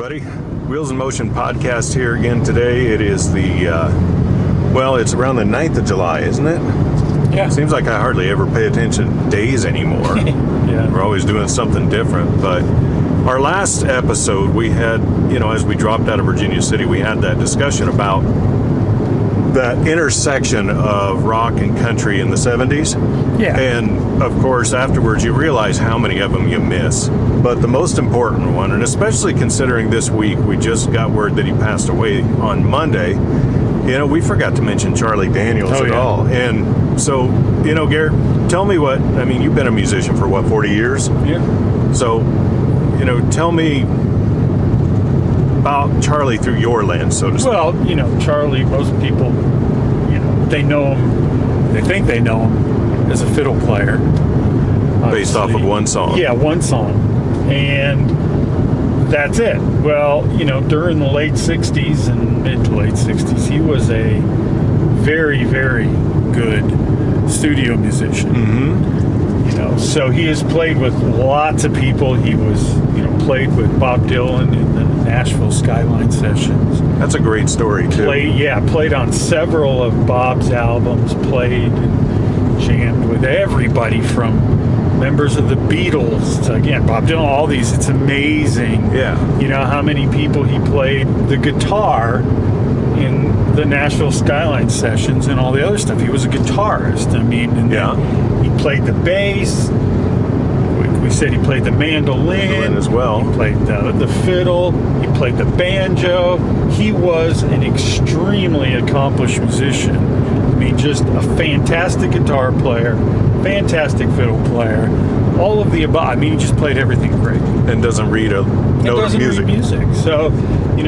everybody. Wheels in Motion podcast here again today. It is it's around the 9th of July, isn't it? Yeah. Seems like I hardly ever pay attention to days anymore. Yeah. We're always doing something different. But our last episode, we had, as we dropped out of Virginia City, we had that discussion about that intersection of rock and country in the 70s. Yeah. And of course, afterwards, you realize how many of them you miss. But the most important one, and especially considering this week, we just got word that he passed away on Monday. We forgot to mention Charlie Daniels at all. And so, Garrett, tell me you've been a musician for 40 years? Yeah. So, tell me about Charlie through your lens, so to speak. Well, Charlie, most people, they know him, they think they know him as a fiddle player. Based off of one song. Yeah, one song. And that's it. Well, during the late 60s and mid to late 60s, he was a very, very good studio musician. Mm-hmm. So he has played with lots of people. He was, played with Bob Dylan in the Nashville Skyline Sessions. That's a great story, too. Played on several of Bob's albums, played and jammed with everybody from members of the Beatles to, again, Bob Dylan, all these. It's amazing. Yeah. How many people he played the guitar in the Nashville Skyline Sessions and all the other stuff. He was a guitarist. He played the bass. We said he played the mandolin as well. He played the fiddle. He played the banjo. He was an extremely accomplished musician. Just a fantastic guitar player, fantastic fiddle player, all of the above. He just played everything great. And doesn't read a note of music. Read music. So, he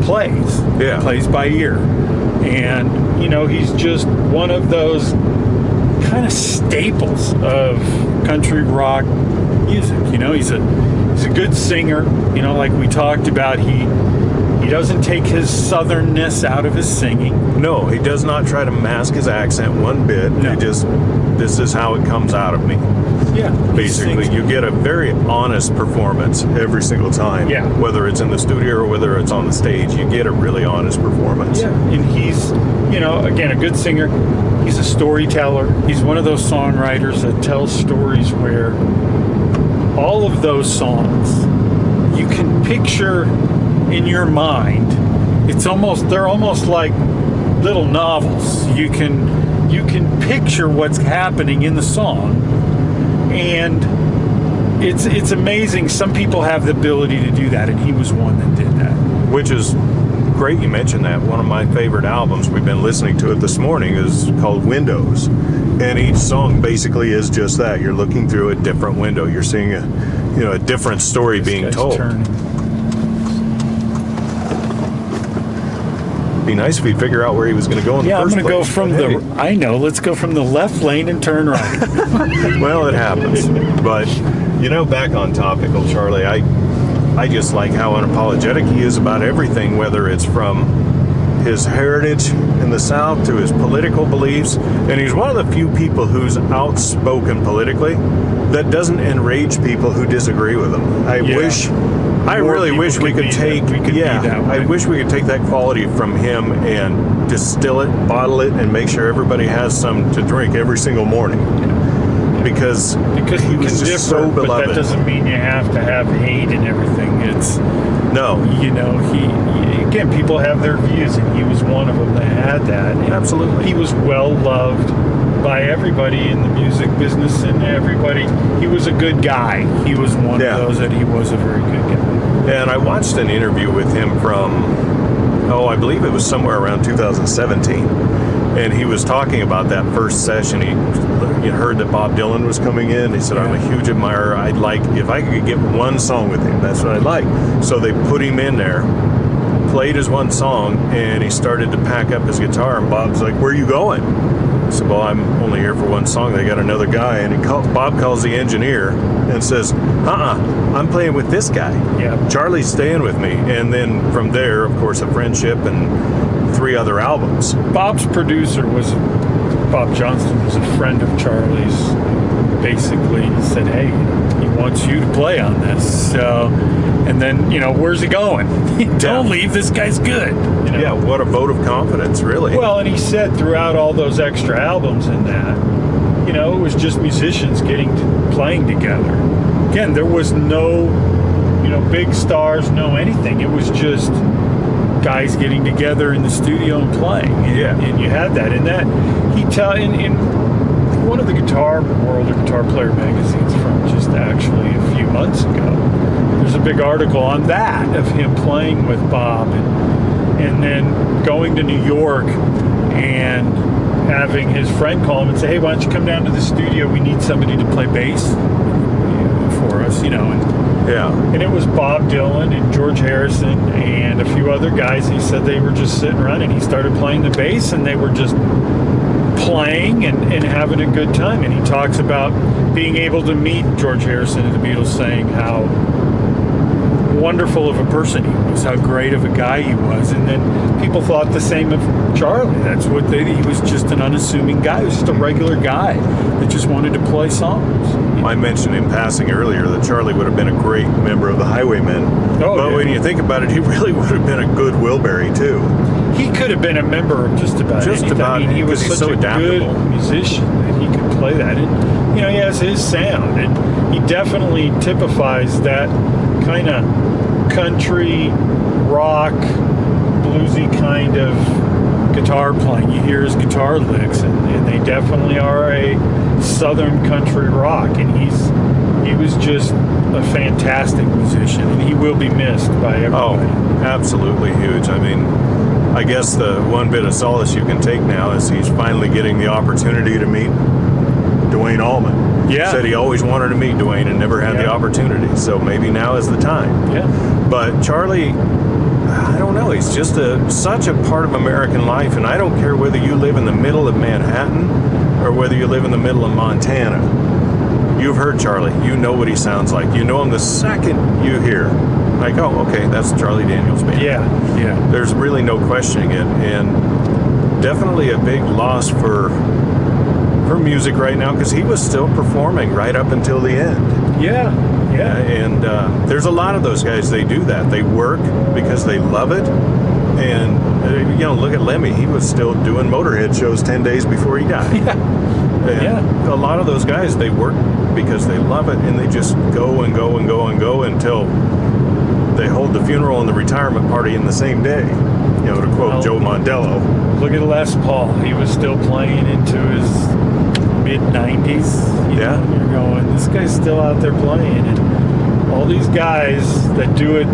plays. Yeah. He plays by ear. And, he's just one of those kind of staples of country rock music. He's a good singer. Like we talked about, he doesn't take his southernness out of his singing. No, he does not try to mask his accent one bit. No. This is how it comes out of me. Yeah. Basically, you get a very honest performance every single time. Yeah. Whether it's in the studio or whether it's on the stage, you get a really honest performance. Yeah. And he's, again, a good singer. He's a storyteller. He's one of those songwriters that tells stories where all of those songs you can picture in your mind. They're almost like little novels. You can picture what's happening in the song, and it's amazing. Some people have the ability to do that, and he was one that did that. Which is great you mentioned that. One of my favorite albums, we've been listening to it this morning, is called Windows. And each song basically is just that. You're looking through a different window. You're seeing a different story being told. Be nice if we figure out where he was going to go in the first place. Yeah, I'm going to go let's go from the left lane and turn right. Well, it happens. But, back on topic, old Charlie, I just like how unapologetic he is about everything, whether it's from his heritage in the South to his political beliefs. And he's one of the few people who's outspoken politically that doesn't enrage people who disagree with him. I really wish we could take that quality from him and distill it, bottle it, and make sure everybody has some to drink every single morning. Because he was just so beloved. But that doesn't mean you have to have hate and everything. People have their views, and he was one of them that had that. And absolutely. He was well loved by everybody in the music business, and everybody. He was a good guy. He was one of those that he was a very good guy. And I watched an interview with him from, I believe it was somewhere around 2017. And he was talking about that first session. He heard that Bob Dylan was coming in. He said, I'm a huge admirer. If I could get one song with him, that's what I'd like. So they put him in there, played his one song, and he started to pack up his guitar. And Bob's like, where are you going? I said, well, I'm only here for one song. They got another guy. And Bob calls the engineer and says, I'm playing with this guy. Yeah. Charlie's staying with me. And then from there, of course, a friendship and 3 other albums. Bob's producer Bob Johnston was a friend of Charlie's basically said, hey, he wants you to play on this. So, and then, where's he going? Don't leave, this guy's good. Yeah, what a vote of confidence, really. Well, and he said throughout all those extra albums and that, it was just musicians playing together. Again, there was no, big stars, no anything. It was just guys getting together in the studio and playing. And you had that. And that, in one of the Guitar World or Guitar Player magazines from just actually a few months ago, there's a big article on that of him playing with Bob and then going to New York and having his friend call him and say, hey, why don't you come down to the studio? We need somebody to play bass for us, And it was Bob Dylan and George Harrison and a few other guys. He said they were just sitting around and he started playing the bass and they were just playing and having a good time. And he talks about being able to meet George Harrison and the Beatles, saying how wonderful of a person he was, how great of a guy he was. And then people thought the same of Charlie. That's what he was, just an unassuming guy. He was just a regular guy that just wanted to play songs. I mentioned in passing earlier that Charlie would have been a great member of the Highwaymen. But when you think about it, he really would have been a good Wilbury too. He could have been a member of just about anything. He was such a good musician that he could play that. And, he has his sound, and he definitely typifies that kind of country, rock, bluesy kind of guitar playing. You hear his guitar licks, and they definitely are a southern country rock. And he was just a fantastic musician, and he will be missed by everybody. Oh, absolutely huge. I mean, I guess the one bit of solace you can take now is he's finally getting the opportunity to meet Duane Allman. Yeah. Said he always wanted to meet Duane and never had the opportunity. So maybe now is the time. Yeah. But Charlie, I don't know. He's just such a part of American life. And I don't care whether you live in the middle of Manhattan or whether you live in the middle of Montana. You've heard Charlie. You know what he sounds like. You know him the second you hear. Like, oh, okay, that's Charlie Daniels Band. Yeah. There's really no questioning it. And definitely a big loss for music right now, because he was still performing right up until the end. Yeah. And there's a lot of those guys, they do that. They work because they love it. And, look at Lemmy. He was still doing Motorhead shows 10 days before he died. And a lot of those guys, they work because they love it, and they just go and go and go and go until they hold the funeral and the retirement party in the same day. To quote Joe Mondello. Look at Les Paul. He was still playing into his mid-90s. You're going, this guy's still out there playing. And all these guys that do it,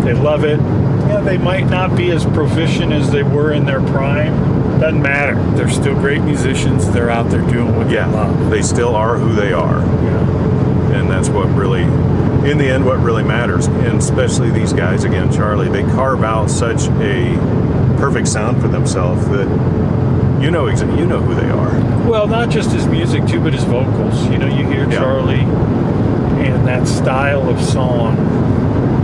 they love it. Yeah, they might not be as proficient as they were in their prime. Doesn't matter. They're still great musicians. They're out there doing what they love. They still are who they are. Yeah. And that's what really, in the end, what really matters. And especially these guys, again, Charlie, they carve out such a perfect sound for themselves that you know who they are. Well, not just his music too, but his vocals. You hear Charlie and that style of song.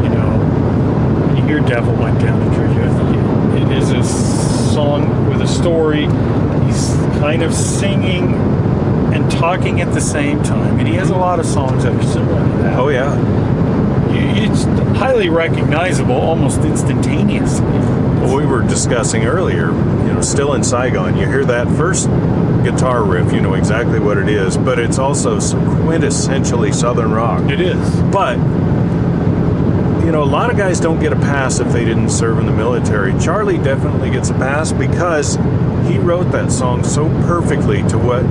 When you hear "Devil Went Down to Georgia," it is a song with a story. He's kind of singing and talking at the same time, and he has a lot of songs that are similar to that. Oh yeah. It's highly recognizable, almost instantaneously. Well, we were discussing earlier, Still in Saigon, you hear that first guitar riff, you know exactly what it is, but it's also quintessentially Southern rock. It is. But, a lot of guys don't get a pass if they didn't serve in the military. Charlie definitely gets a pass because he wrote that song so perfectly to what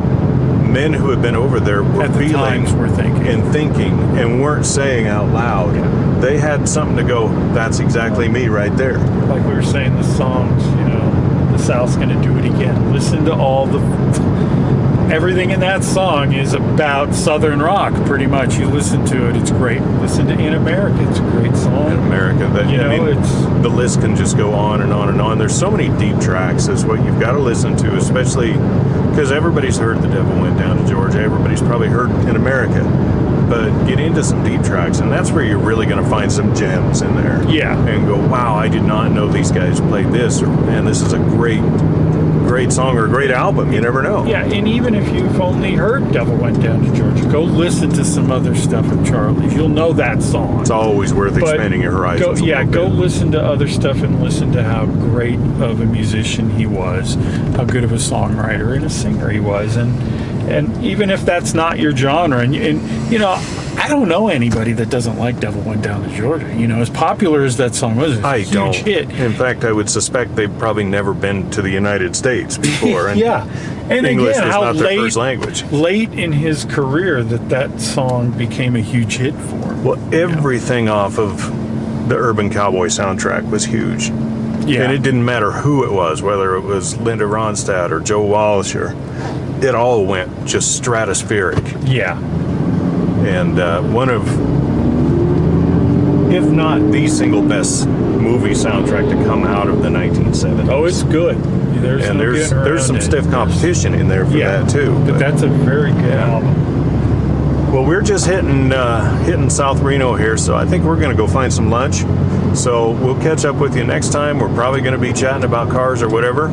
men who had been over there were feeling and thinking and weren't saying out loud. Yeah. They had something to go, that's exactly me right there. Like we were saying, the songs, the South's gonna do it again. Listen to everything in that song is about Southern rock, pretty much. You listen to it, it's great. Listen to In America, it's a great song. In America, the list can just go on and on and on. There's so many deep tracks. That's what you've got to listen to, especially because everybody's heard The Devil Went Down to Georgia. Everybody's probably heard In America. but get into some deep tracks, and that's where you're really going to find some gems in there. Yeah. And go, wow, I did not know these guys played this, or man, this is a great song or a great album. You never know. Yeah, and even if you've only heard Devil Went Down to Georgia, go listen to some other stuff of Charlie's. You'll know that song. It's always worth But expanding your horizons. Go listen to other stuff and listen to how great of a musician he was, how good of a songwriter and a singer he was, and even if that's not your genre, and you know, I don't know anybody that doesn't like Devil Went Down to Georgia. You know, as popular as that song was, it's a huge hit. In fact, I would suspect they've probably never been to the United States before. And yeah, and English again, is how not their first language. late in his career that song became a huge hit for him. Well, everything off of the Urban Cowboy soundtrack was huge. Yeah, And it didn't matter who it was, whether it was Linda Ronstadt or Joe Walsh, or it all went just stratospheric. yeah. And one of, if not the single best movie soundtrack to come out of the 1970s. Oh, it's good. There's and no there's getting around some it. stiff competition in there for that too. But that's a very good album. Well, we're just hitting South Reno here, so I think we're going to go find some lunch. So we'll catch up with you next time. We're probably going to be chatting about cars or whatever.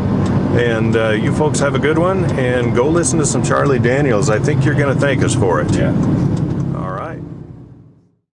And you folks have a good one, and go listen to some Charlie Daniels. I think you're going to thank us for it. Yeah.